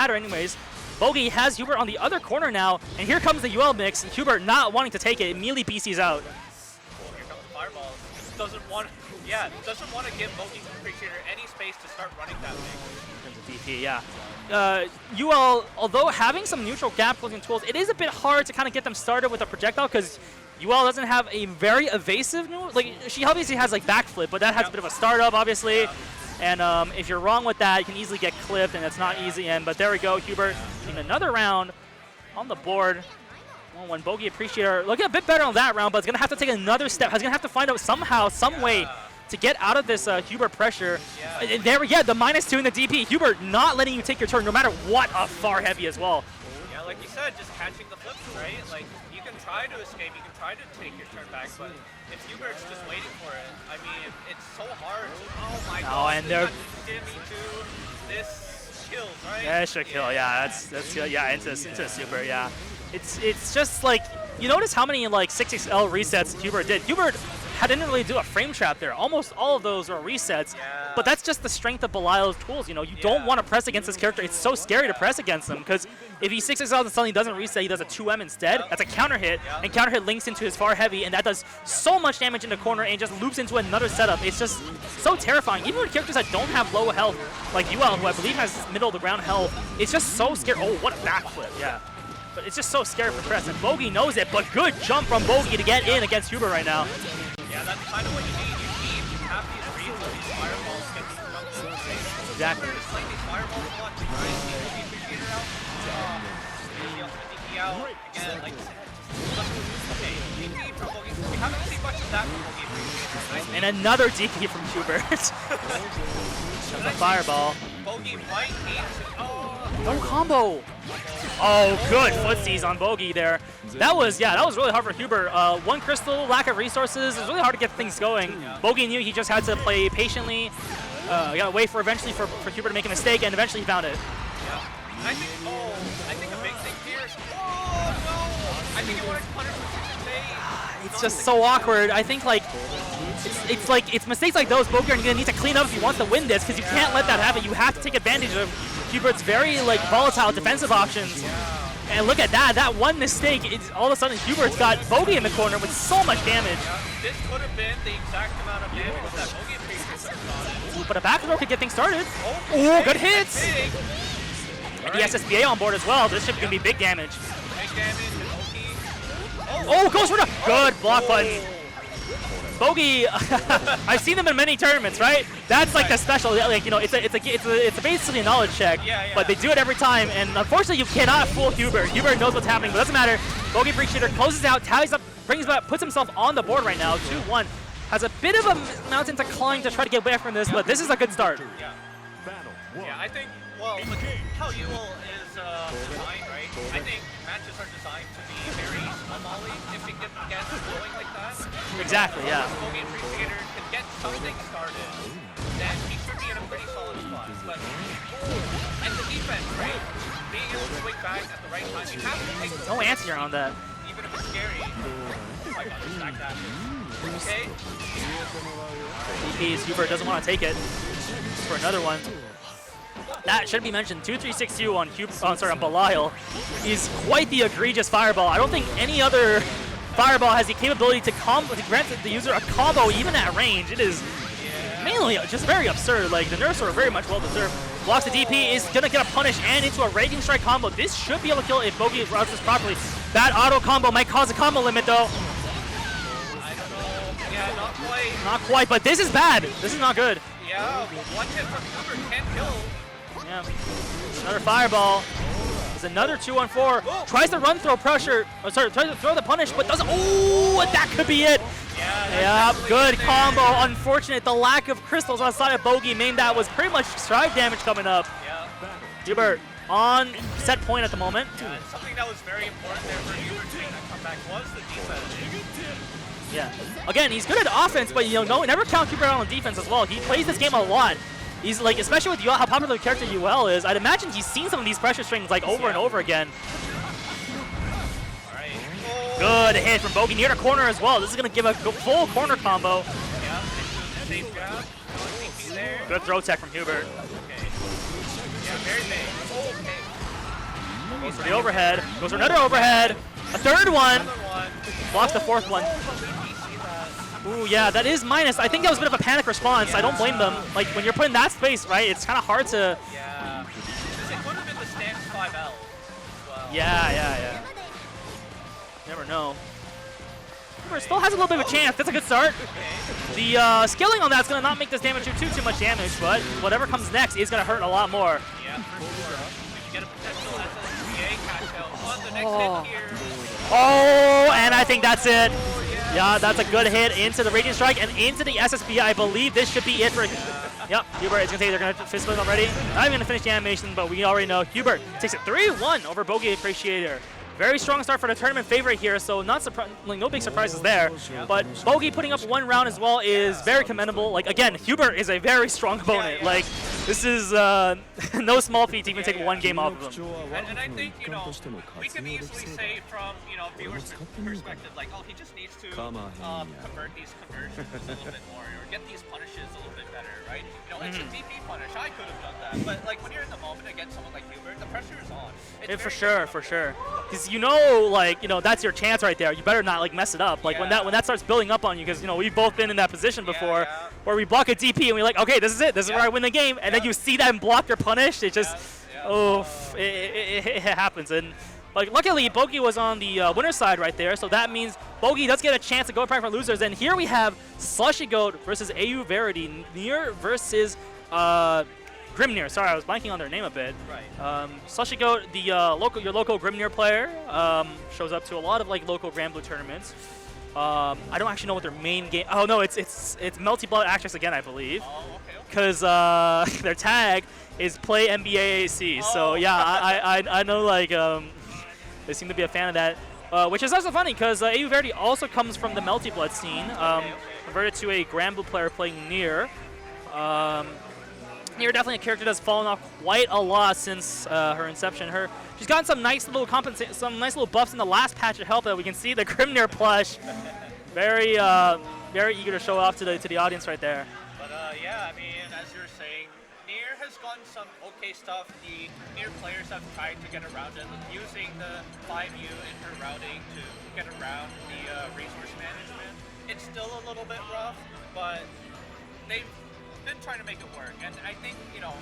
matter anyways. Bogey has Huebert on the other corner now, and here comes the UL mix. Huebert not wanting to take it, immediately BC's out. Here comes the fireball. Just doesn't want to give BogeyAppreciator any space to start running that big. In terms of DP, yeah. UL, although having some neutral gap closing tools, it is a bit hard to kind of get them started with a projectile because UL doesn't have a very evasive, like she obviously has like backflip, but that has a bit of a startup, obviously. And if you're wrong with that, you can easily get clipped, and it's not easy. But there we go, Huebert in another round on the board. 1-1 BogeyAppreciator looking a bit better on that round, but it's gonna have to take another step. He's gonna have to find out somehow, some way to get out of this Huebert pressure. And there we go, the -2 in the DP. Huebert not letting you take your turn, no matter what, far heavy as well. Yeah, like you said, just catching the flips, right? Like you can try to escape, you can try to take your turn back, but if Hubert's just waiting for it, I mean, it's so hard. Oh my god! And they're this kills, right? Yeah, it should kill. Yeah, that's yeah into super. Yeah, it's just like you notice how many like 6XL resets Huebert did. Huebert didn't really do a frame trap there. Almost all of those were resets. Yeah. But that's just the strength of Belial's tools. You know, you don't want to press against this character. It's so scary to press against him because if he 6XL and suddenly doesn't reset, he does a 2M instead. That's a counter hit, and counter hit links into his far heavy, and that does so much damage in the corner and just loops into another setup. It's just so terrifying. Even with characters that don't have low health, like UL, who I believe has middle of the ground health, it's just so scary. Oh, what a backflip! Yeah. But it's just so scary for press, and Bogey knows it, but good jump from Bogey to get in against Huebert right now. Yeah, that's kind of what you need. You need to have these reads where these fireballs get these jumps in the face. Exactly. Just like these fireballs a lot. Right? BogeyAppreciator out. The ultimate DP out. Again, like I said, okay, DP from Bogey. We haven't seen much of that from BogeyAppreciator. And another DP from Huebert. That's a fireball. Bogey might need to. No combo. Oh, good footsies on Bogey there. That was really hard for Huebert. One crystal, lack of resources. It was really hard to get things going. Bogey knew he just had to play patiently. Gotta wait for eventually for Huebert to make a mistake, and eventually he found it. Yeah. I think a big thing here is, oh no! I think he wanted to punish the 6 It's just so awkward. I think like it's mistakes like those Bogey are gonna need to clean up if he wants to win this, because you can't let that happen. You have to take advantage of Hubert's very like volatile defensive options. And look at that! That one mistake, all of a sudden Hubert's got Bogey in the corner with so much damage. This could have been the exact amount of damage that BogeyAppreciator got. But a back throw could get things started. Oh, good hits! And the SSBA on board as well. This should be big damage. Big damage. Oh, goes for the good block button. Bogey, I've seen them in many tournaments, right? That's like the special, like you know, it's basically a knowledge check, but they do it every time. And unfortunately, you cannot fool Huebert. Huebert knows what's happening, but it doesn't matter. BogeyAppreciator closes out, tallies up, brings back, puts himself on the board right now. 2-1. Has a bit of a mountain to climb to try to get away from this, but this is a good start. Yeah, I think, well, look how UL is designed, right? I think matches are designed to be very small-molly if it gets going like that. Exactly, yeah. If BogeyAppreciator can get something started, then he should be in a pretty solid spot. But, and the defense, right? Being able to swing back at the right time, you have to take no answer on that. Even if it's scary. Oh my god, stack that. Okay. DP's Huebert doesn't want to take it for another one. That should be mentioned. 2-3-6-2 on Belial is quite the egregious fireball. I don't think any other fireball has the capability to grant the user a combo even at range. It is mainly just very absurd. Like the nerfs are very much well deserved. Blocks the DP, is gonna get a punish and into a Raging Strike combo. This should be able to kill if Bogey routes this properly. That auto combo might cause a combo limit though. I don't know. Yeah, not quite. Not quite, but this is bad. This is not good. Yeah, one hit from Huebert can kill. Yeah. Another fireball. There's another 2-on-4. Tries to run throw pressure. Oh, sorry, tries to throw the punish, but doesn't. Oh, that could be it. Yeah, good combo. Unfortunate. The lack of crystals outside of Bogey meant that was pretty much stride damage coming up. Yeah. Huebert on set point at the moment. Yeah, and something that was very important there for Huebert to make that comeback was the defense. Yeah. Again, he's good at offense, but you know, never count Huebert out on defense as well. He plays this game a lot. He's like, especially with UL, how popular the character UL is, I'd imagine he's seen some of these pressure strings like over and over again. Good hit from Bogey near the corner as well. This is going to give a full corner combo. Yeah, safe grab. Good throw tech from Huebert. Okay. Yeah, very big. Oh, okay. Goes for the overhead. Goes for another overhead. A third one. Another one. Blocks the fourth one. Ooh, yeah, that is minus. I think that was a bit of a panic response. I don't blame them. Like, when you're put in that space, right, it's kind of hard to... Yeah. It could have been the stance 5L as well. Yeah. Never know. Huebert still has a little bit of a chance. That's a good start. The scaling on that's going to not make this damage do too much damage, but whatever comes next is going to hurt a lot more. Yeah, for sure. We can get a potential SLCA catch out on the next hit here. Oh, and I think that's it. Yeah, that's a good hit into the Radiant Strike and into the SSB. I believe this should be it for... Yep, Huebert is going to say they're going to fist split already. Not even going to finish the animation, but we already know Huebert takes it 3-1 over BogeyAppreciator. Very strong start for the tournament favorite here, so not no big surprises there. But Bogey putting up one round as well is very commendable. Like, again, Huebert is a very strong opponent. Like, this is no small feat to even take one game off of him. And I think, you know, we can easily say from, you know, viewers' perspective, like, oh, he just needs to convert these conversions a little bit more, or get these punishes a little bit better, right? You know, it's a DP punish. I could have done that, but like when you're in the moment against someone like Huebert, the pressure is on. For sure. Because you know, like, you know, that's your chance right there. You better not like mess it up. Like when that starts building up on you, because you know we've both been in that position before, where we block a DP and we're like, okay, this is it. This is where I win the game, and then you see them blocked or punished. It just, it happens. And like luckily, Bogey was on the winner's side right there, so that means Bogey does get a chance to go back for losers. And here we have SlushieGoat versus AuVerity, Nier versus Grimnir. Sorry, I was blanking on their name a bit. Right. SlushieGoat, the your local Grimnir player, shows up to a lot of like local Granblue tournaments. I don't actually know what their main game. Oh no, it's Melty Blood Actress again, I believe. Oh, okay. Because their tag is play mbaacc. So yeah, I know like they seem to be a fan of that, which is also funny because AuVerity also comes from the Melty Blood scene, converted to a Granblue player playing Nier. Nier definitely a character that's fallen off quite a lot since her inception. She's gotten some nice little buffs in the last patch of help that we can see the Grimnir plush. Very eager to show off to the audience right there. But yeah, I mean, as you're saying, Nier has gotten some okay stuff. The Nier players have tried to get around it using the 5U in her routing to get around the resource management. It's still a little bit rough, but they've been trying to make it work. And I think, you know,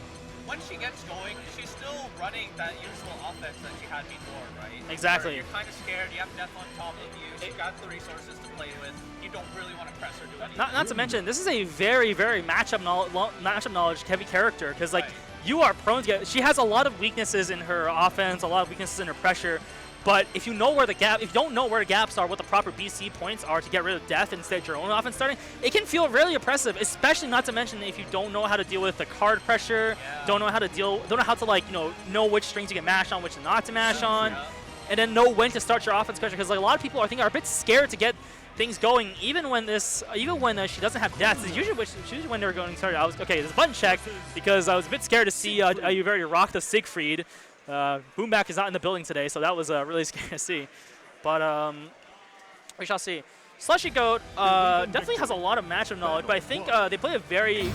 once she gets going, she's still running that usual offense that she had before, right? Exactly. Where you're kind of scared, you have Death on top of you, she's got the resources to play with, you don't really want to press her do anything. Not to mention, this is a very matchup knowledge heavy character, because like you are prone to get. She has a lot of weaknesses in her offense, a lot of weaknesses in her pressure. But if you know where the gap, if you don't know where the gaps are, what the proper BC points are to get rid of death instead of your own offense starting, it can feel really oppressive. Especially not to mention if you don't know how to deal with the card pressure, don't know how to like know which strings you can mash on, which not to mash on, and then know when to start your offense pressure. Because like a lot of people are a bit scared to get things going, even when she doesn't have death. It's usually when they're going started. There's a button check because I was a bit scared to see AuVerity rock the Siegfried. Boomback is not in the building today, so that was really scary to see. But we shall see. SlushieGoat definitely has a lot of matchup knowledge, but I think they play a very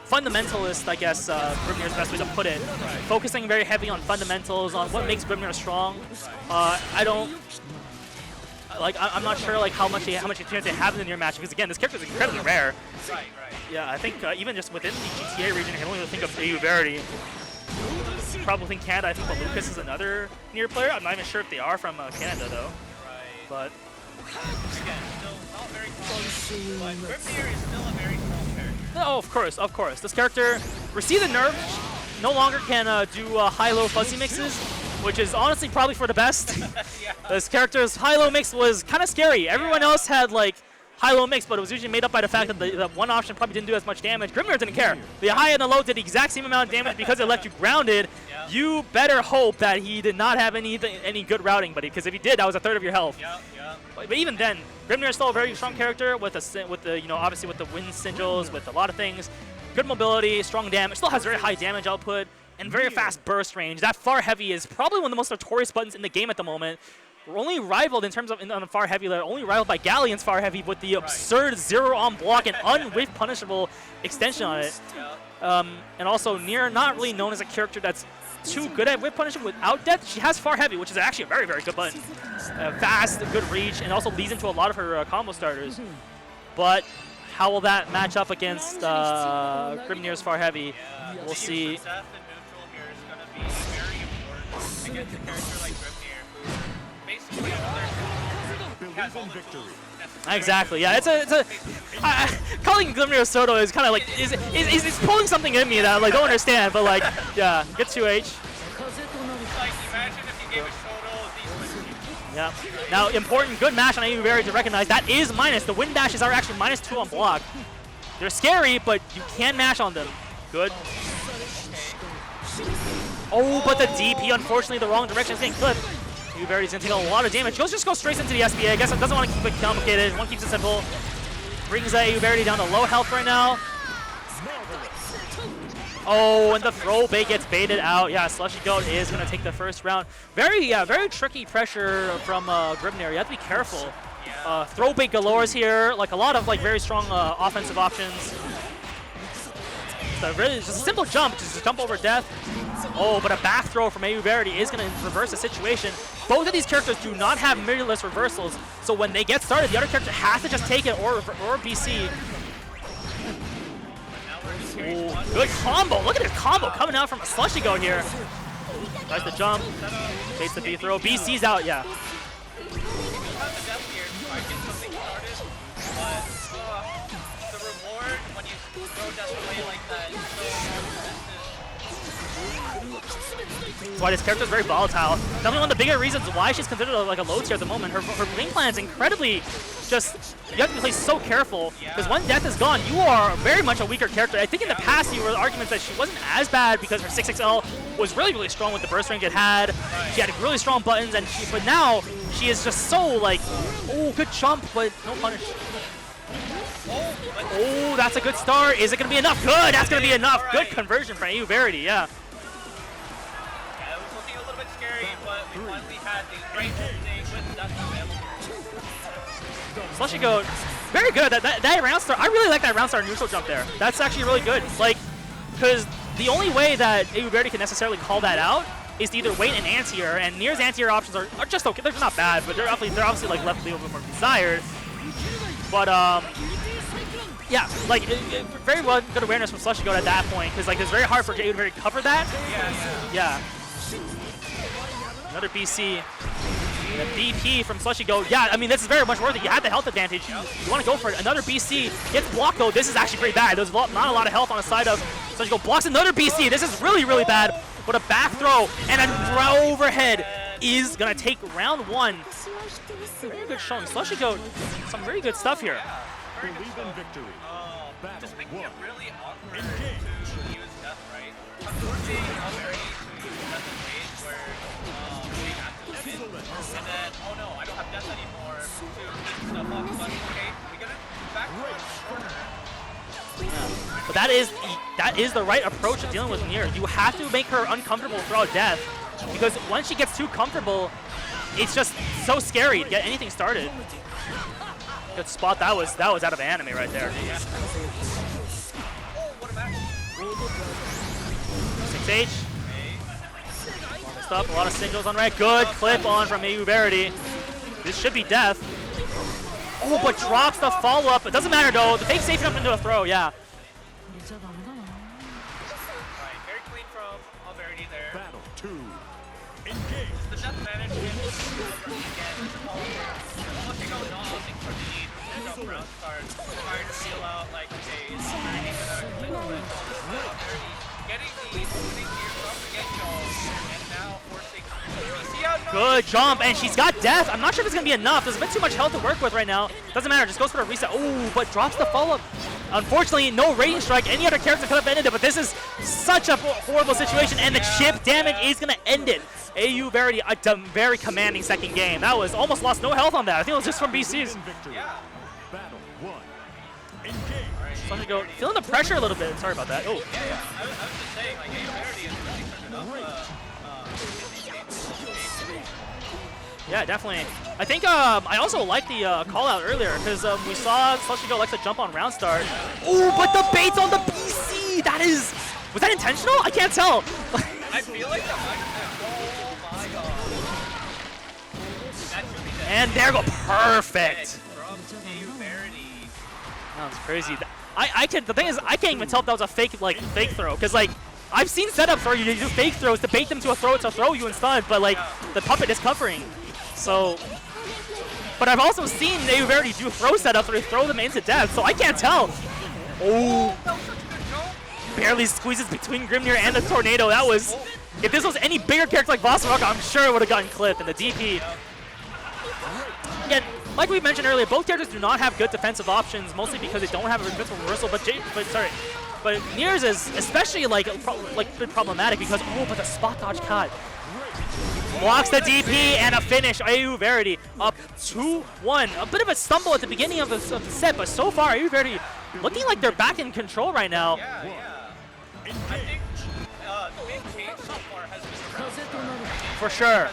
fundamentalist, I guess, Grimnir is the best way to put it. Focusing very heavy on fundamentals, on what makes Grimnir strong. I'm not sure like how much experience they have in your match, because again, this character is incredibly rare. Right. Yeah, I think even just within the GTA region, I can only think of AuVerity. Probably think Canada. I think the Lucas is another Nier player. I'm not even sure if they are from Canada though. Right. But again, still not very common, but Grimnir is still a very strong character. Oh, of course. This character received the nerf. No longer can do high-low fuzzy mixes, which is honestly probably for the best. This character's high-low mix was kind of scary. Everyone else had like high-low mix, but it was usually made up by the fact that the one option probably didn't do as much damage. Grimnir didn't care. The high and the low did the exact same amount of damage because it left you grounded. You better hope that he did not have any good routing, buddy, because if he did, that was a third of your health. But even then, Grimnir is still a very strong character with the obviously with the wind sigils, with a lot of things. Good mobility, strong damage, still has very high damage output, and very fast burst range. That far heavy is probably one of the most notorious buttons in the game at the moment. We're only rivaled in terms of on the far heavy layer, only rivaled by Galleon's far heavy with the absurd 0 on block and unwhiff punishable extension on it. And also, Nier, not really known as a character that's too good at whip punishment without death. She has far heavy, which is actually a very, very good button. Fast, good reach, and also leads into a lot of her combo starters. But how will that match up against Grimnir's far heavy? We'll see. Death and neutral here is going to be very important against a character like Grimnir, who basically has all the tools necessary. Exactly. Yeah, it's a calling Grimnir Soto is kind of like is pulling something in me that I like don't understand. But like, yeah, get 2H. It's like, imagine if you gave a Shoto these. Yeah. Now, important, good match on AuVerity to recognize. That is minus. The wind dashes are actually -2 on block. They're scary, but you can mash on them. Good. Oh, but the DP, unfortunately, the wrong direction is getting clipped. AuVerity's gonna take a lot of damage. He'll just go straight into the SBA. I guess it doesn't want to keep it complicated. One keeps it simple. Brings AuVerity down to low health right now. Oh, and the throw bait gets baited out. Yeah, SlushieGoat is going to take the first round. Very tricky pressure from Grimnir. You have to be careful. Throw bait galores here. Like a lot of very strong offensive options. So really, just a simple jump, just a jump over death. Oh, but a back throw from AuVerity is going to reverse the situation. Both of these characters do not have mirrorless reversals, so when they get started, the other character has to just take it or BC. Ooh, good combo. Look at this combo coming out from a SlushieGoat here. Tries to jump. Takes the B throw. BC's out, yeah. That's why this character is very volatile. Definitely one of the bigger reasons why she's considered like a low tier at the moment. Her game plan is incredibly just, you have to play so careful, because when death is gone, you are very much a weaker character. I think in the past you were arguments that she wasn't as bad because her 6XL was really, really strong with the burst range it had. She had really strong buttons, and but now she is just so like, oh, good jump, but no punish. Oh, that's a good start. Is it going to be enough? Good, that's going to be enough. Good conversion from AuVerity, yeah. But we finally had the right opening with that available. SlushieGoat, very good. That round start, I really like that round start neutral jump there. That's actually really good. Like, because the only way that AuVerity can necessarily call that out is to either wait an anti-air, and Nier's anti-air options are just okay. They're not bad, but they're obviously like left a little bit more desired. But yeah, like very well good awareness from SlushieGoat at that point, because like it's very hard for AuVerity to cover that. Yeah. Another BC. And a BP from SlushieGoat. Yeah, I mean, this is very much worth it. You have the health advantage. You want to go for it. Another BC. Gets blocked, though. This is actually pretty bad. There's not a lot of health on the side of SlushieGoat. Blocks another BC. This is really, really bad. But a back throw and a overhead is going to take round one. Very good showing. SlushieGoat, some very good stuff here. Very good stuff. Just making it really awkward to use death, right? Unfortunately, AuVerity to use death in phase where and then, oh no, I don't have death anymore to keep stuff up, but okay, we get it back to yeah. But that is the right approach to dealing with Nier. You have to make her uncomfortable throughout death, because once she gets too comfortable, it's just so scary to get anything started. Good spot. That was out of anime right there. Oh, what a match. 6H. Stuff, a lot of singles on right. Good clip on from AuVerity. This should be death. Oh, but drops the follow-up. It doesn't matter though. The fake's safe enough into a throw, yeah. Right, very clean from AuVerity there. Battle 2. Engage. The death management again. SlushieGoat not opting for the jump round start. Trying to feel out like, okay, is AuVerity gonna click with AuVerity getting the opening here from the get-go, and now forcing BC out. Good jump, and she's got death. I'm not sure if it's going to be enough. There's a bit too much health to work with right now. Doesn't matter, just goes for a reset. Oh, but drops the follow-up. Unfortunately, no rating strike. Any other character could have ended it, but this is such a horrible situation, and the chip damage is going to end it. AuVerity, a very commanding second game. That was almost lost no health on that. I think it was just from BC's. Yeah. Battle 1. Engage. SlushieGoat feeling the pressure a little bit. Sorry about that. Oh. Yeah. I was just saying, like, AuVerity is really turning up. Yeah, definitely. I think I also like the call out earlier, because we saw SlushieGoat likes to jump on round start. Oh, but the bait's on the BC! That That is... Was that intentional? I can't tell. I feel like that might have been. Oh my god. That should be dead. And there go. Perfect. From AuVerity. That was crazy. The thing is, I can't even tell if that was a fake throw, because like I've seen setups where you do fake throws to bait them to a throw to throw you instead, but like the puppet is covering. So, but I've also seen AuVerity do throw setups where they throw them into death, so I can't tell. Oh, barely squeezes between Grimnir and the tornado. That was, if this was any bigger character like Vossrock, I'm sure it would have gotten clipped. And the DP. Again, like we mentioned earlier, both characters do not have good defensive options, mostly because they don't have a invincible reversal. But Nier's is especially like bit problematic because but the spot dodge cut blocks the DP and a finish. AuVerity up 2-1. A bit of a stumble at the beginning of the set, but so far AuVerity looking like they're back in control right now. Yeah. I think the big change so far has been around For sure.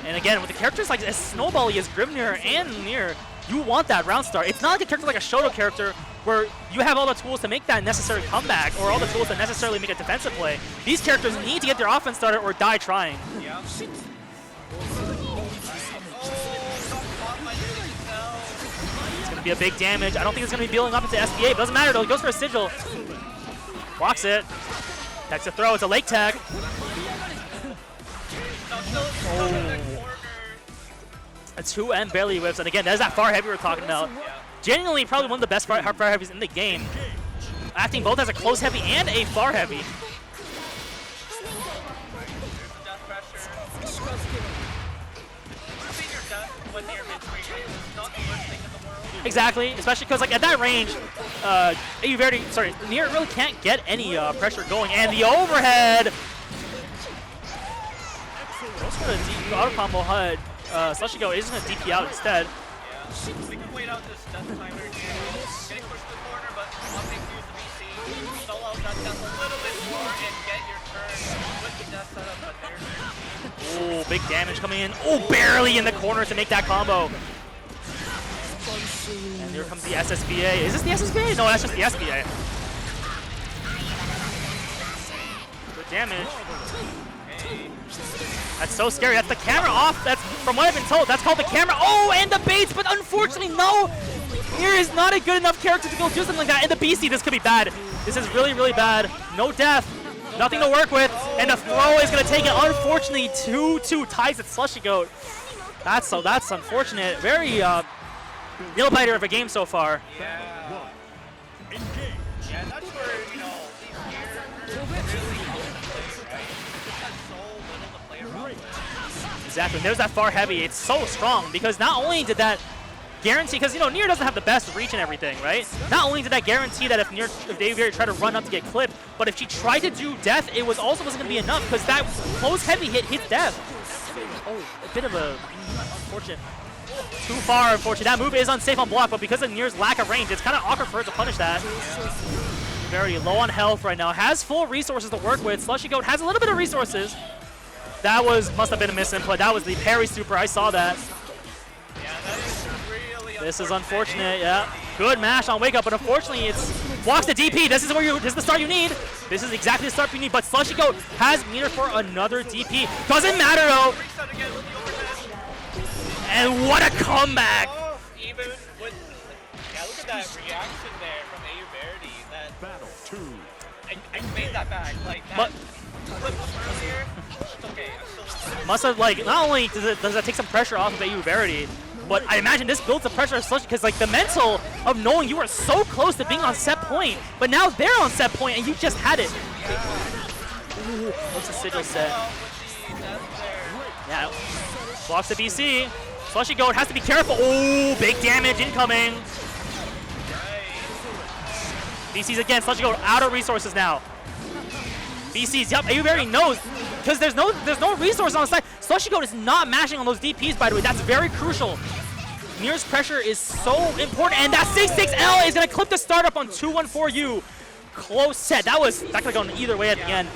And again, with the characters like as snowbally as Grimnir and Nier, you want that round start. It's not like a character like a Shoto character where you have all the tools to make that necessary comeback or all the tools to necessarily make a defensive play. These characters need to get their offense started or die trying. Yeah. It's going to be a big damage. I don't think it's going to be building up into SBA, but it doesn't matter though. He goes for a sigil. Blocks it. Takes a throw. It's a lake tag. A 2M barely whips, and again, there's that far heavy we're talking about. Genuinely, probably one of the best far heavies in the game. Acting both as a close heavy and a far heavy. Exactly, especially because like at that range, Nier really can't get any pressure going, and the overhead. Goes for the deep auto combo HUD. SlushieGoat is going to DP out instead. Yeah, we can wait out this death timer here. Getting pushed to the corner, but opting to use the BC. Stall out that death a little bit more and get your turn with the death setup, but there's Oh, big damage coming in. Oh, barely in the corner to make that combo. And here comes the SSBA. Is this the SSBA? No, that's just the SBA. Good damage. That's so scary. That's the camera off. That's, from what I've been told, that's called the camera. Oh, and the baits, but unfortunately, no. Nier is not a good enough character to go do something like that. And the BC, this could be bad. This is really, really bad. No death. Nothing to work with. And the throw is going to take it. Unfortunately, 2-2 ties at SlushieGoat. That's unfortunate. Very nail-biter of a game so far. Yeah, that's where, you know, these gears really come into play, right? It has so little to play around with. Exactly. There's that far heavy. It's so strong because not only did that guarantee, because, you know, Nier doesn't have the best reach and everything, right? Not only did that guarantee that if AuVerity tried to run up to get clipped, but if she tried to do death, it wasn't going to be enough because that close heavy hit death. Oh, a bit of a unfortunate. Too far, unfortunately. That move is unsafe on block, but because of Nier's lack of range, it's kind of awkward for her to punish that. Very low on health right now. Has full resources to work with. SlushieGoat has a little bit of resources. That must have been a misinput. That was the parry super. I saw that. Yeah, that is really this is unfortunate, yeah. Good mash on Wake Up, but unfortunately it's blocks the DP. This is the start you need. This is exactly the start you need, but SlushieGoat has meter for another DP. Doesn't matter though. And what a comeback! Oh, even with, yeah, look at that reaction there from AuVerity. That Battle 2. I made that back. Like that flip up earlier. It's okay. I'm still. Must have, like, not only does that take some pressure off of AuVerity, but I imagine this builds the pressure of Slushie because like the mental of knowing you are so close to being on set point, but now they're on set point and you just had it. Ooh, what's the sigil set? Yeah, blocks the BC. SlushieGoat has to be careful. Oh, big damage incoming. BC's again. SlushieGoat out of resources now. BC's, yep, AuVerity knows because there's no resources on the side. SlushieGoat is not mashing on those DPs, by the way. That's very crucial. Nier's pressure is so important, and that 6-6L is gonna clip the startup on 2-1-4U. Close set. That could have gone either way at the end.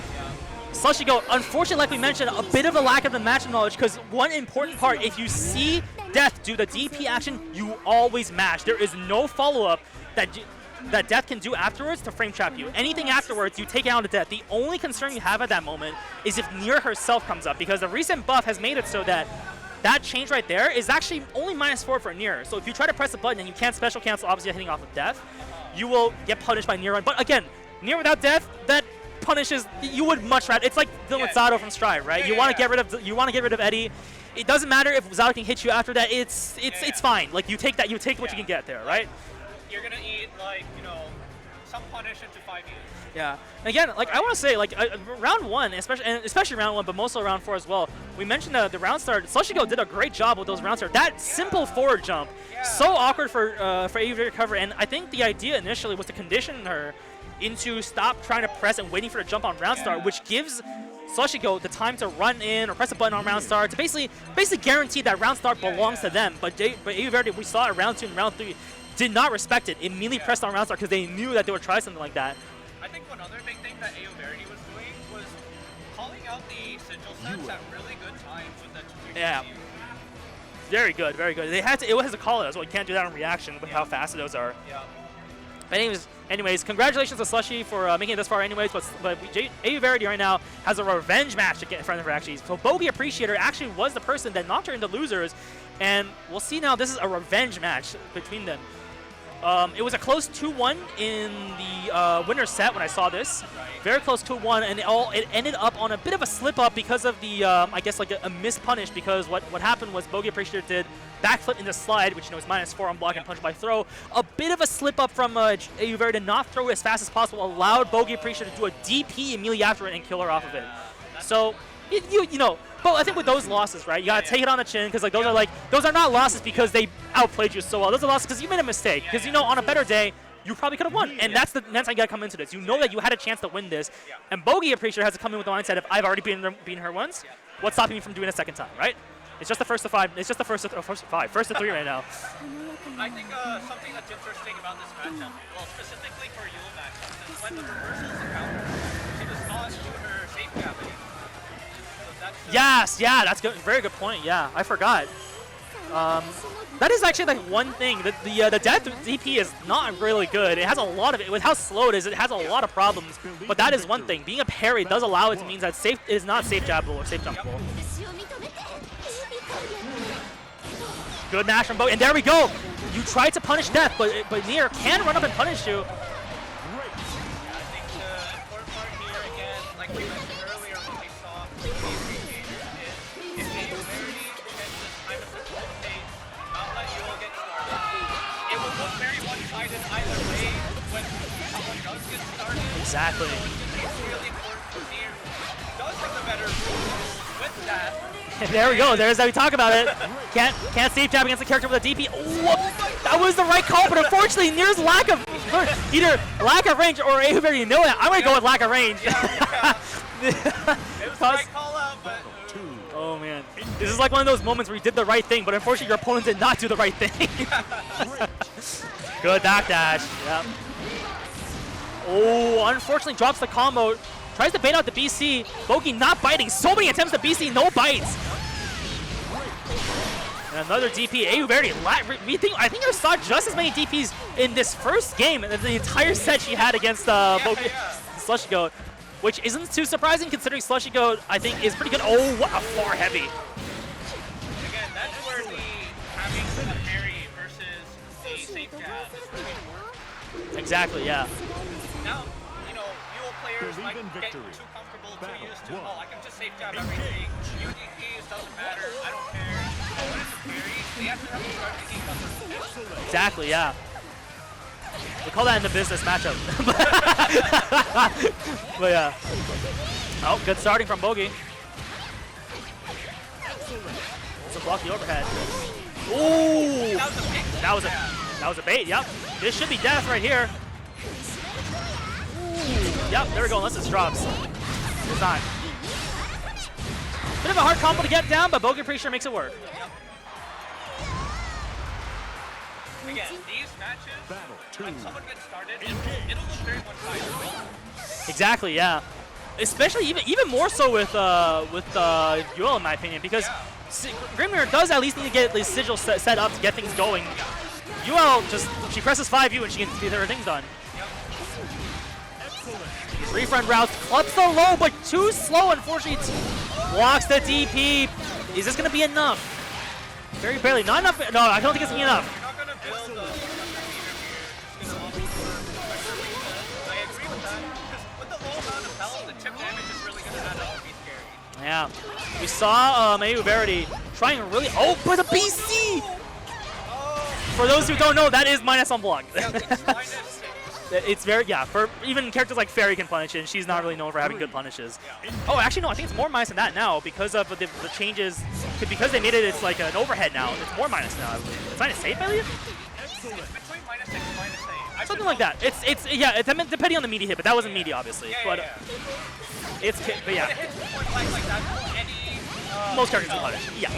SlushieGoat, unfortunately, like we mentioned, a bit of a lack of the match knowledge because one important part, if you see Death do the DP action, you always mash. There is no follow-up that Death can do afterwards to frame trap you. Anything afterwards, you take it out to Death. The only concern you have at that moment is if Nier herself comes up, because the recent buff has made it so that that change right there is actually only -4 for Nier. So if you try to press a button and you can't special cancel, obviously hitting off of Death, you will get punished by Nier run. But again, Nier without Death, that punishes. You would much rather. It's like dealing with Zato from Strive, right? You want to get rid of. You want to get rid of Eddie. It doesn't matter if Zato can hit you after that. It's fine. Like you take that. You take what you can get there, right? You're gonna eat some punish into 5 years. Yeah. Again, like I want to say, like round 1, especially round 1, but mostly round 4 as well. We mentioned the round start. SlushieGoat did a great job with those round start. That simple forward jump, so awkward for AuVerity to recover. And I think the idea initially was to condition her into stop trying to press and waiting for the jump on round start, which gives SlushieGoat the time to run in or press a button on round start to basically guarantee that round start belongs to them. But AuVerity, we saw it round 2 and round 3, did not respect it. Immediately pressed on round start because they knew that they would try something like that. I think one other big thing that AuVerity was doing was calling out the sigil sets at really good times with the Yeah. Very good, very good. They had to. It was a call it as well. You can't do that on reaction with how fast those are. Yeah. But anyways, congratulations to Slushie for making it this far. Anyways, but AuVerity right now has a revenge match to get in front of her. Actually, so BogeyAppreciator actually was the person that knocked her into losers, and we'll see now. This is a revenge match between them. It was a close 2-1 in the winner's set when I saw this. Very close 2-1, and it ended up on a bit of a slip-up because of the, I guess, like a missed punish, because what happened was BogeyAppreciator did backflip into slide, which is -4 on block and punch by throw. A bit of a slip-up from AuVerity to not throw as fast as possible allowed BogeyAppreciator to do a DP immediately after it and kill her off of it. So, you know, but I think with those losses, right, you gotta take it on the chin, because those are not losses because they outplayed you so well. Those are losses because you made a mistake. Because on a better day, you probably could have won, and that's how you gotta come into this. You know that you had a chance to win this, and BogeyAppreciator has to come in with the mindset of I've already beaten her once. What's stopping me from doing it a second time, right? It's just the first to 5. It's just the first to 5. First to 3 right now. I think something that's interesting about this matchup, well, specifically for Yule matchups, is when the reversal is a counter, she does not do her safe gap anymore. Yes, yeah, that's good. Very good point. Yeah, I forgot. That is actually like one thing. The Death DP is not really good. It has a lot of it. With how slow it is, it has a lot of problems. But that is one thing. Being a parry does allow it to mean that it is not safe jabbable or safe jumpable. Good mash from Bo, and there we go. You tried to punish Death, but Nier can run up and punish you. I think the important part here, again, like we mentioned earlier when we saw the AuVerity, is if AuVerity can just time a control stage, not let you all get started, it will look very one-sided either way when someone does get started. Exactly. So it's really important for Nier, who does have the better rules with that. There we go. There's how we talk about it. Can't safe jab against the character with a DP. Oh, that was the right call, but unfortunately, Nier's lack of either lack of range or AuVerity, you know it. I'm gonna go with lack of range. It was the right call out, but oh man, this is like one of those moments where you did the right thing, but unfortunately, your opponent did not do the right thing. Good backdash. Yep. Oh, unfortunately, drops the combo. Tries to bait out the BC. Bogey not biting. So many attempts to BC, no bites. And another DP. AuVerity. I think I saw just as many DPs in this first game as the entire set she had against SlushieGoat, which isn't too surprising considering SlushieGoat, I think, is pretty good. Oh, what a far heavy. Again, that's where the having a parry versus a safe jab is really important. Exactly, yeah. Now, players might get too comfortable, too used to, I can just safe jab everything. UDPs doesn't matter, I don't care. But when it's a parry, they have to start thinking about their position. Exactly, yeah. We call that in the business matchup. But yeah. Oh, good starting from Bogey. So block the overhead. Ooh! That was a bait, yep. This should be death right here. Yep, there we go, unless it drops. It's not. Bit of a hard combo to get down, but BogeyAppreciator makes it work. Yep. Again, these matches, when someone gets started, it'll look very one-sided. Exactly, yeah. Especially even more so with Yuel, in my opinion, because Grimnir does at least need to get the sigil set up to get things going. UL just, she presses 5U and she can get her things done. Refront route, ups the low, but too slow, unfortunately. Blocks the DP. Is this going to be enough? Very barely. Not enough. No, I don't think it's going to be enough. You're not going to build a meter here. Just going to opt for pressure reset. I agree with that. Because with the low amount of health, the chip damage is really going to add up and be scary. Yeah. We saw AuVerity trying really. Oh, but the BC! For those who don't know, that is minus on block. Yeah, it's -6. It's very, yeah, for even characters like Fairy can punish it, and she's not really known for having good punishes. Yeah. Oh, actually, no, I think it's more minus than that now because of the changes. Because they made it, it's like an overhead now. It's more minus now, I believe. It's -8, I believe? It's between -6 and -8. Something like that. It's yeah, it's depending on the media hit, but that wasn't media, obviously. Yeah, but yeah. it's, but yeah. When it hits point blank like that, any Most characters can punish. Yeah.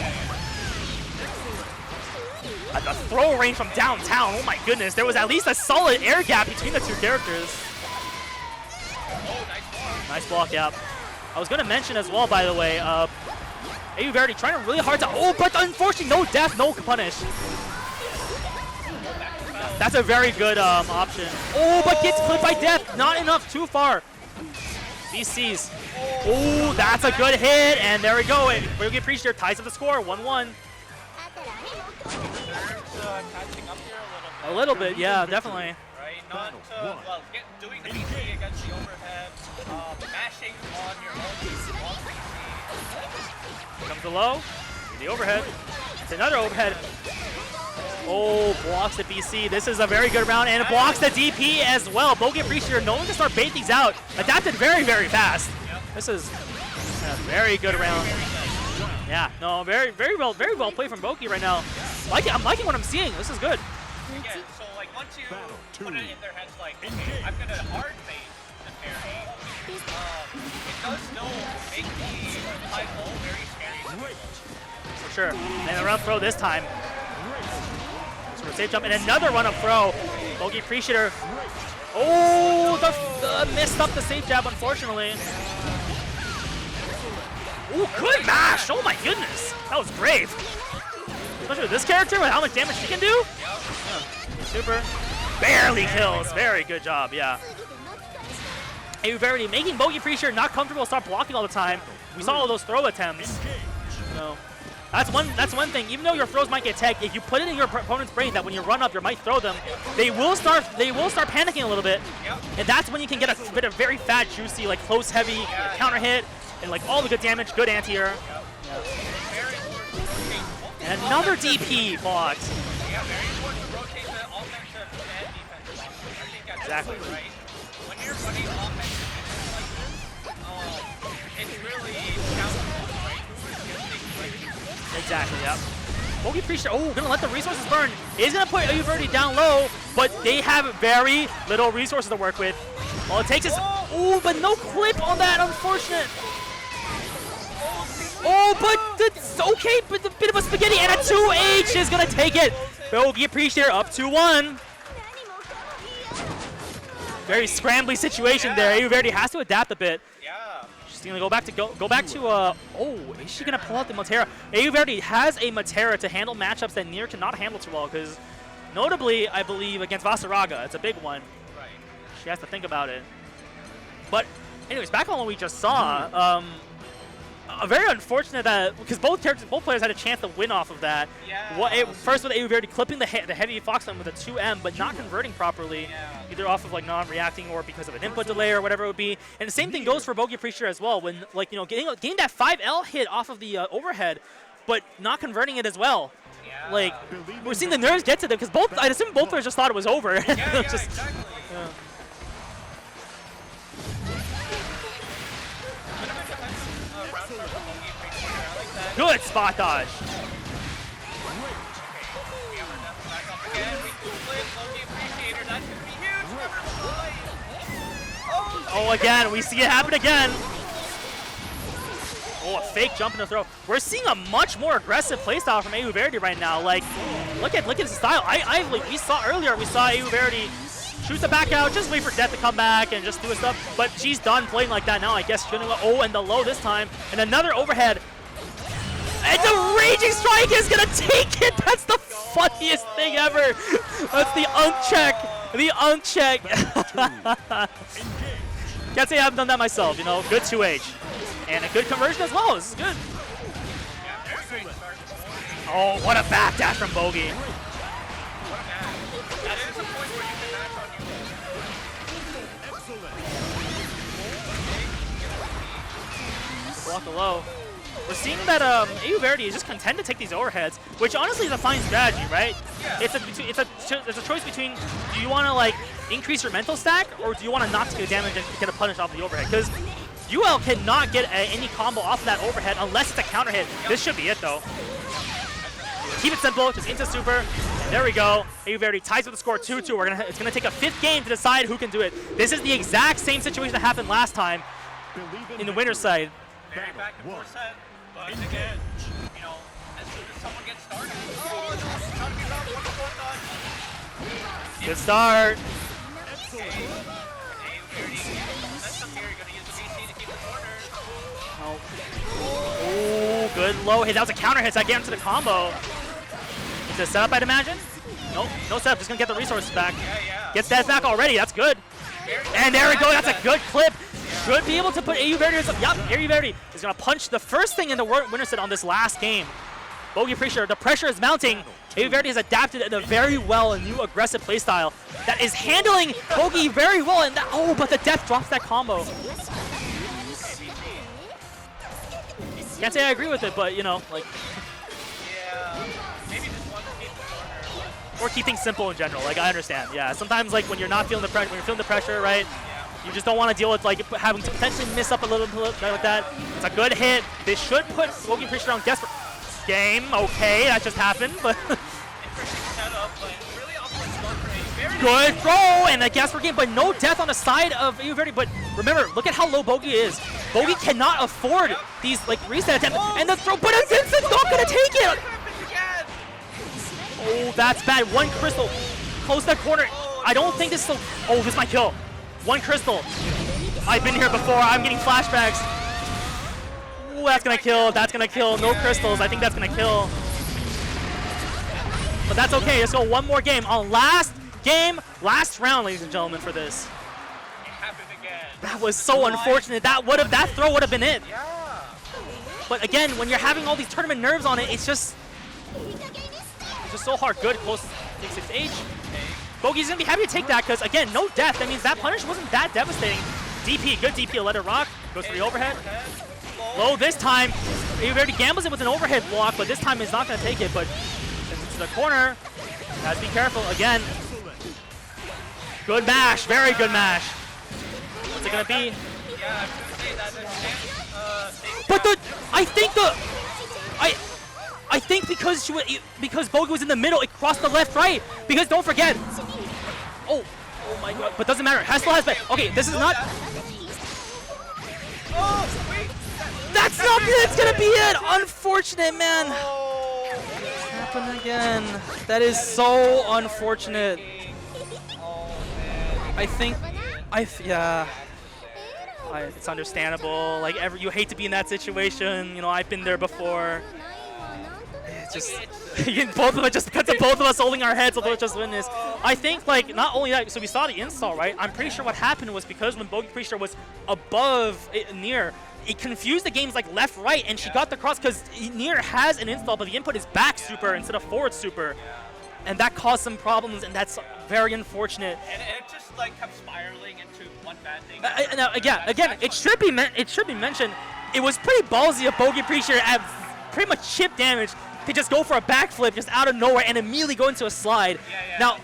At the throw range from downtown, oh my goodness, there was at least a solid air gap between the two characters. Oh, nice block. Nice block, yeah. I was going to mention as well, by the way, AuVerity trying really hard to, oh, but unfortunately, no death, no punish. That's a very good option. Oh, but gets clipped by death, not enough, too far. BCs. Oh, that's a good hit, and there we go. BogeyAppreciator ties up the score, 1-1. Catching up here A little bit, yeah, definitely. Right, not well, doing the BC against the overhead, mashing on your own BC. Comes the low, the overhead. It's another overhead. Oh, blocks the BC. This is a very good round, and it blocks the DP as well. BogeyAppreciator knowing to start bait these out. Adapted very, very fast. Yep. This is a very good round. Yeah, no, very well played from Bogey right now. I'm liking what I'm seeing. This is good. Again, so like once you put it in their heads, like, okay, I'm gonna hard bait the parry. It does still make the high goal very scary. For sure. And a run throw this time. So a safe jump and another run up throw. BogeyAppreciator. Oh, the missed up the safe jab, unfortunately. Ooh, good mash! Oh my goodness! That was brave. Especially with this character, with how much damage she can do. Yeah. Super. Barely kills. Very good job, yeah. AuVerity making BogeyAppreciator not comfortable, start blocking all the time. We saw all those throw attempts. So that's one thing. Even though your throws might get tagged, if you put it in your opponent's brain that when you run up, you might throw them, they will start panicking a little bit, and that's when you can get a bit of very fat, juicy, like close, heavy counter hit, and like all the good damage, good anti-air. And another DP blocked. Yeah, very important to rotate the offensive and defensive options. I think that's exactly right. When you're running offensive like this, it's really challenging, right? Exactly, yep. BogeyAppreciator, oh, gonna let the resources burn. Is gonna put AuVerity down low, but they have very little resources to work with. All it takes is, oh, but no clip on that, unfortunate. Oh, but it's okay, but a bit of a spaghetti, and a 2H is gonna take it. BogeyAppreciator up 2-1. Very scrambly situation there. AuVerity has to adapt a bit. Yeah. She's gonna go back to oh, is she gonna pull out the Matera? AuVerity has a Matera to handle matchups that Nier cannot handle too well, because notably, I believe, against Vasaraga, it's a big one. Right. She has to think about it. But anyways, back on what we just saw, very unfortunate that, because both players had a chance to win off of that. Yeah. First with AuVerity clipping the heavy Foxman with a 2M, but not converting properly, either off of like non-reacting or because of an input delay or whatever it would be. And the same thing goes for BogeyAppreciator as well, when like getting that 5L hit off of the overhead, but not converting it as well. Yeah. Like we're seeing the nerves get to them because I assume both players just thought it was over. Yeah, just, exactly. Good spot dodge. Oh, again, we see it happen again. Oh, a fake jump in the throw. We're seeing a much more aggressive playstyle from AuVerity right now. Like, look at his style. We saw AuVerity shoot the back out, just wait for Death to come back and just do his stuff. But she's done playing like that now, I guess. Oh, and the low this time. And another overhead. And the Raging Strike is gonna take it! That's the funniest thing ever! That's the uncheck! The uncheck! Can't say I haven't done that myself, you know? Good 2H. And a good conversion as well, this is good. Oh, what a backdash from Bogey. That is a point where you can match on you. Block the low. We're seeing that AuVerity is just content to take these overheads, which honestly is a fine strategy, right? Yeah. It's a choice between, do you want to like increase your mental stack, or do you want to not take the damage and get a punish off the overhead? Because UL cannot get any combo off of that overhead unless it's a counter hit. This should be it though. Keep it simple, just into super. And there we go. AuVerity ties with the score 2-2. It's gonna take a 5th game to decide who can do it. This is the exact same situation that happened last time in the winner's side. Very back and forth set, but again, you know, as soon as someone gets started, oh no, it's not to be wrong, what's going on? Good start. That's up here, you're gonna use the BC to keep the corner. Oh, good low hit. That was a counter hit, so I get him to the combo. Is it a setup, I'd imagine? Nope, no setup, just gonna get the resources back. Yeah. Gets that back already, that's good. And there we go, that's a good clip. Should be able to put AuVerity. Yup, AuVerity is gonna punch the first thing in the winner set on this last game. BogeyAppreciator, the pressure is mounting. AuVerity has adapted a very well a new aggressive playstyle that is handling Bogey very well. And that, oh, but the death drops that combo. Can't say I agree with it, but you know, like. Yeah, maybe just want to keep the corner. Or keep things simple in general. Like I understand. Yeah, sometimes like when you're not feeling the pressure, when you're feeling the pressure, right? You just don't want to deal with like having to potentially miss up a little bit like that. It's a good hit. This should put BogeyAppreciator on desperate game. Okay, that just happened, but Interesting setup, but really awkward spot for AuVerity. good throw and a Gasper game, but no death on the side of AuVerity. But remember, look at how low Bogey is. Bogey cannot afford these like reset attempts and the throw, but Vincent's not gonna take it. Oh, that's bad. One crystal, close that corner. I don't think this is so. Oh, this might kill. One crystal. I've been here before. I'm getting flashbacks. Ooh, that's gonna kill. That's gonna kill. No crystals. I think that's gonna kill. But that's okay. Let's go one more game. On last game, last round, ladies and gentlemen, for this. It happened again. That was so unfortunate. That throw would have been it. Yeah. But again, when you're having all these tournament nerves on it, it's just so hard. Good, close 6-6H. Bogey's gonna be happy to take that because again, no death. That means that punish wasn't that devastating. DP, good DP, let it rock. Goes for the overhead. Low this time. AuVerity gambles it with an overhead block, but this time he's not gonna take it. But sends it to the corner. Has to be careful again. Good mash, very good mash. What's it gonna be? Yeah, I was gonna say that the stance, But I think because Bogey was in the middle, it crossed the left right. Because don't forget. Oh my god. But doesn't matter. Still has back. Okay, this is not. oh, wait. That's not it. It's gonna be it. Unfortunate, man. Oh, Happened again. That is so unfortunate. oh man. It's understandable. Like you hate to be in that situation. You know, I've been there before. It's just both of us just because of both of us holding our heads, although it's just witness. I think like not only that, so we saw the install, right? I'm pretty sure what happened was because when BogeyAppreciator was above near, it confused the games like left right, and she got the cross because near has an install, but the input is back super instead of forward super, and that caused some problems, and that's very unfortunate. And it just like kept spiraling into one bad thing. Now, again, it should be mentioned. It was pretty ballsy of BogeyAppreciator at pretty much chip damage to just go for a backflip just out of nowhere and immediately go into a slide. Now,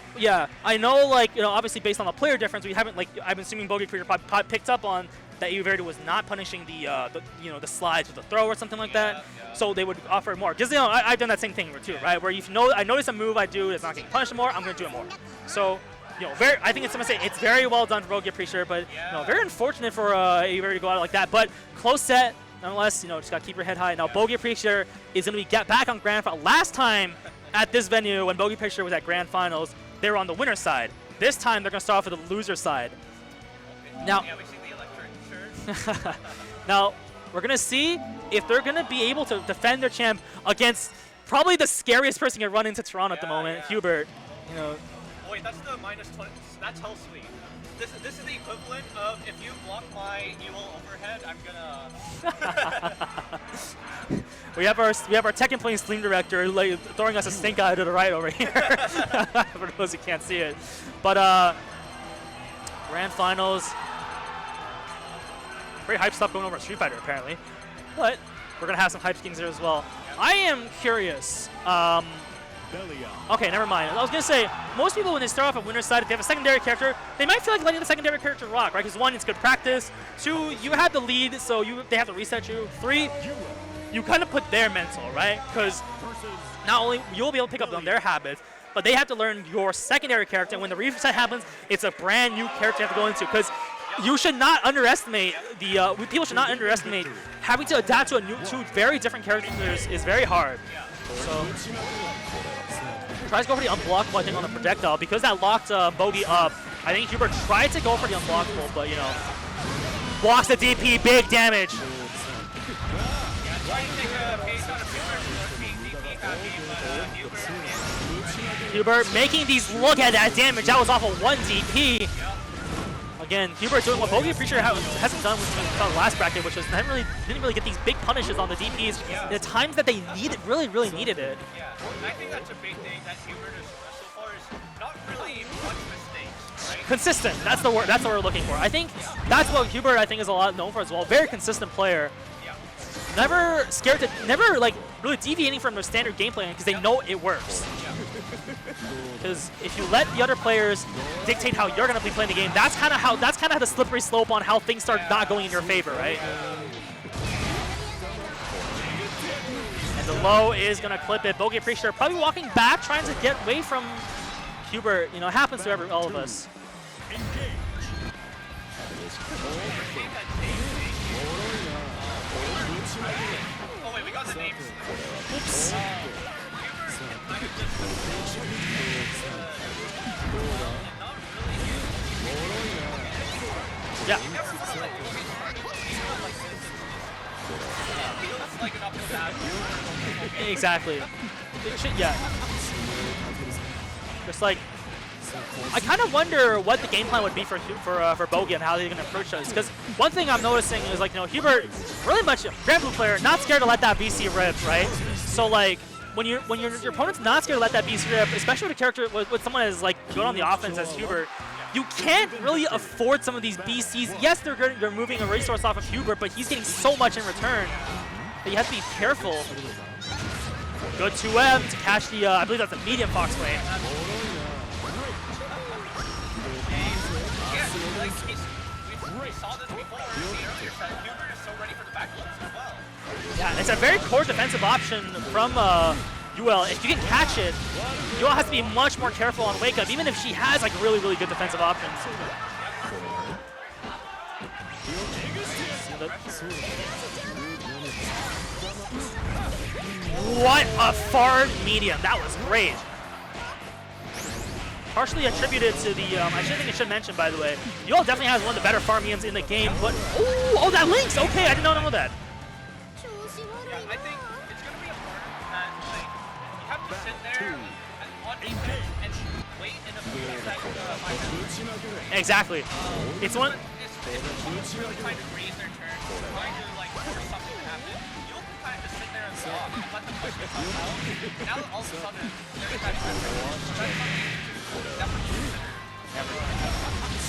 I know, like, you know, obviously based on the player difference, we haven't, like, I'm assuming BogeyAppreciator probably picked up on that AuVerity was not punishing the slides with the throw or something like that. So they would offer more. Because, you know, I've done that same thing too, right? Where I notice a move I do that's not getting punished more, I'm going to do it more. So, you know, I think it's very well done for BogeyAppreciator, but, you know, very unfortunate for AuVerity to go out like that. But close set. Nonetheless, you know, just got to keep your head high. Now, BogeyAppreciator is going to be back on Grand Finals. Last time at this venue, when BogeyAppreciator was at Grand Finals, they were on the winner's side. This time, they're going to start off with the loser side. Now, Yeah, we see the electric shirt. now, we're going to see if they're going to be able to defend their champ against probably the scariest person you can run into Toronto at the moment, Huebert. You know. Wait, that's the -20. That's hell sweet. This is the equivalent of if you block my UL overhead, I'm gonna. we have our Tekken playing stream director like, throwing us a stink eye to the right over here. For those who can't see it, but grand finals. Very hype stuff going over at Street Fighter apparently, but we're gonna have some hype skins there as well. I am curious. Okay, never mind. I was going to say, most people when they start off at winner's side, if they have a secondary character, they might feel like letting the secondary character rock, right? Because 1, it's good practice. 2, you have the lead, so they have to reset you. 3, you kind of put their mental, right? Because not only you'll be able to pick up on their habits, but they have to learn your secondary character. And when the reset happens, it's a brand new character you have to go into. Because you should not underestimate people should not underestimate having to adapt to two very different characters is very hard. So tries to go for the unblockable, I think, on the projectile. Because that locked Bogey up, I think Huebert tried to go for the unblockable, but, you know, blocks the DP, big damage. Huebert making these, look at that damage. That was off of 1 DP. Again, Huebert doing what BogeyAppreciator hasn't done with the last bracket, which is didn't really get these big punishes on the DPs in the times that they really needed it. Yeah, I think that's a big thing that Huebert is so far is not really much mistakes. Right? Consistent. That's the word. That's what we're looking for. I think that's what Huebert I think is a lot known for as well. Very consistent player. Yeah. Never scared to, never like really deviating from their standard gameplay because they know it works. Because if you let the other players dictate how you're going to be playing the game, that's kind of how the slippery slope on how things start not going in your favor, right? And the low is going to clip it. BogeyAppreciator probably walking back, trying to get away from Huebert. You know, it happens to all of us. Oh wait, we got the names. Oops. Yeah. Exactly. Yeah. Just like, I kind of wonder what the game plan would be for Bogey and how they're going to approach this. Because one thing I'm noticing is, like, you know, Huebert, really much a Granblue player, not scared to let that BC rip, right? So like, when your opponent's not scared to let that BC rip, especially with a character with someone as like good on the offense as Huebert, you can't really afford some of these BCs. Yes, they're moving a resource off of Huebert, but he's getting so much in return that you have to be careful. Good 2M to catch the, I believe that's a medium Fox Flame. We saw this before earlier, that Huebert is so ready for the backflips as well. Yeah, it's a very core defensive option from UL. If you can catch it, UL has to be much more careful on wake up, even if she has like really good defensive options. What a far medium! That was great. Partially attributed to the, I think I should mention, by the way, UL definitely has one of the better farm mediums in the game, but, oh, that links! Okay, I did not know that. Yeah, I think it's going to be important that, like, you have to sit there on defense and wait in a booth that Exactly. It's one. It's really trying to raise their turn, trying to, like, force something to happen. You'll kind of just sit there and block and let them push themselves out. Now all of a sudden, they're kind of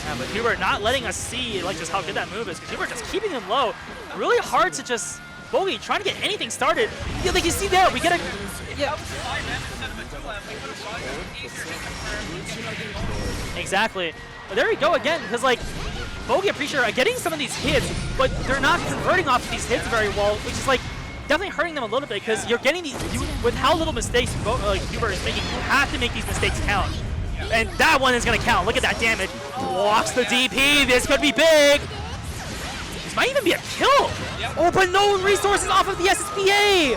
Yeah, but Huebert not letting us see like just how good that move is, because Huebert just keeping him low. Really hard to just Bogey trying to get anything started. Yeah, like you see there, we get a exactly. But there we go again, because like BogeyAppreciator are getting some of these hits, but they're not converting off of these hits very well, which is like definitely hurting them a little bit, because you're getting these with how little mistakes Huebert is making. You have to make these mistakes count. And that one is going to count. Look at that damage. Blocks the DP. This could be big. This might even be a kill. Oh, but no resources off of the SSPA.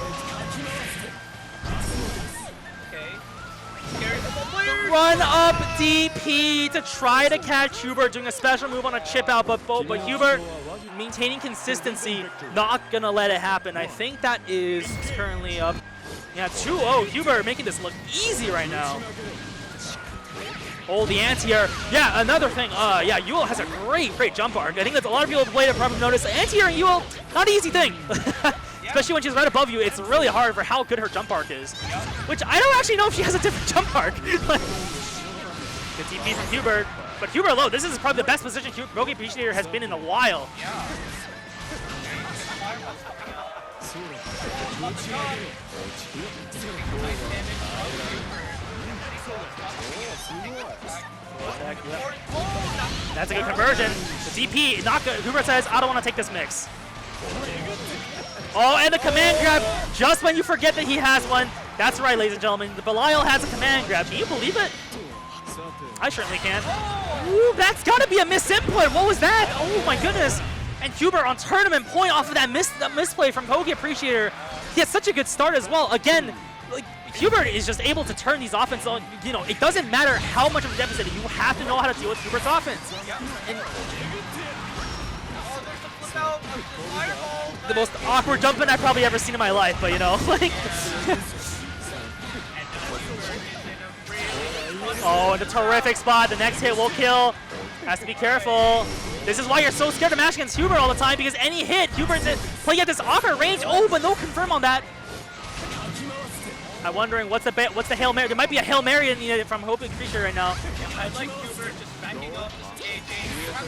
Run up DP to try to catch Huebert, doing a special move on a chip out, but Huebert maintaining consistency, not gonna let it happen. I think that is currently up. Yeah, 2-0. Huebert making this look easy right now. Oh, the anti-air. Yeah, another thing. Yeah, Ewell has a great jump arc. I think that a lot of people have played it probably noticed. Anti-air and Ewell, not an easy thing. Especially when she's right above you, it's really hard for how good her jump arc is. Which I don't actually know if she has a different jump arc. Good TP from Huebert. But Huebert low, this is probably the best position BogeyAppreciator has been in a while. That's a good conversion. The DP, not good. Huebert says, I don't want to take this mix. Oh, and the command grab, just when you forget that he has one. That's right, ladies and gentlemen. The Belial has a command grab. Can you believe it? I certainly can. Ooh, that's got to be a misinput. What was that? Oh, my goodness. And Huebert on tournament point off of that misplay from BogeyAppreciator. He has such a good start as well. Again, like, Huebert is just able to turn these offenses on. You know, it doesn't matter how much of a deficit. You have to know how to deal with Hubert's offense. And the most awkward jump in I've probably ever seen in my life, but you know, like. Oh, and a terrific spot. The next hit will kill. Has to be careful. This is why you're so scared to mash against Huebert all the time, because any hit, Hubert's playing at this awkward range. Oh, but no confirm on that. I'm wondering what's the Hail Mary. There might be a Hail Mary from BogeyAppreciator right now. I like Huebert just backing up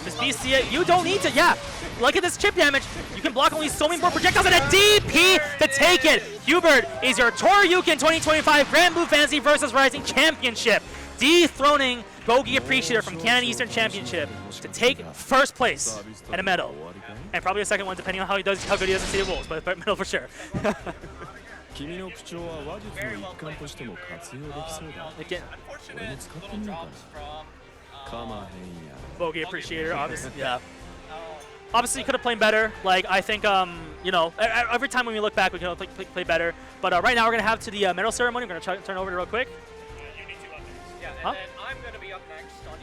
Just BC it. You don't need to. Yeah. Look at this chip damage. You can block only so many more projectiles and a DP to take it. Huebert is your TORYUKEN 2025 Granblue Fantasy Versus Rising Championship, dethroning BogeyAppreciator from Canada Eastern Championship to take first place and a medal, and probably a second one depending on how good he does in City of Wolves, but a medal for sure. Very well played. Again, Unfortunate little drops from BogeyAppreciator, obviously, yeah. Obviously, could have played better. Like, I think, you know, every time when we look back, we can play better. But right now, we're going to have to the medal ceremony. We're going to turn over to it real quick. Yeah, and huh? then I'm going to be up next on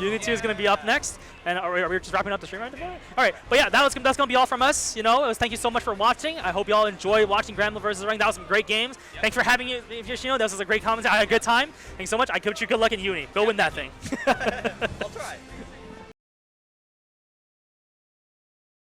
Uni. Uni 2 is going to be up next. And are we just wrapping up the stream right now? All right, but yeah, that's going to be all from us. You know, thank you so much for watching. I hope you all enjoyed watching Granblue versus Ring. That was some great games. Yep. Thanks for having me. This was a great comment. I had a good time. Thanks so much. I wish you good luck in Uni. Go win that thing. I'll try.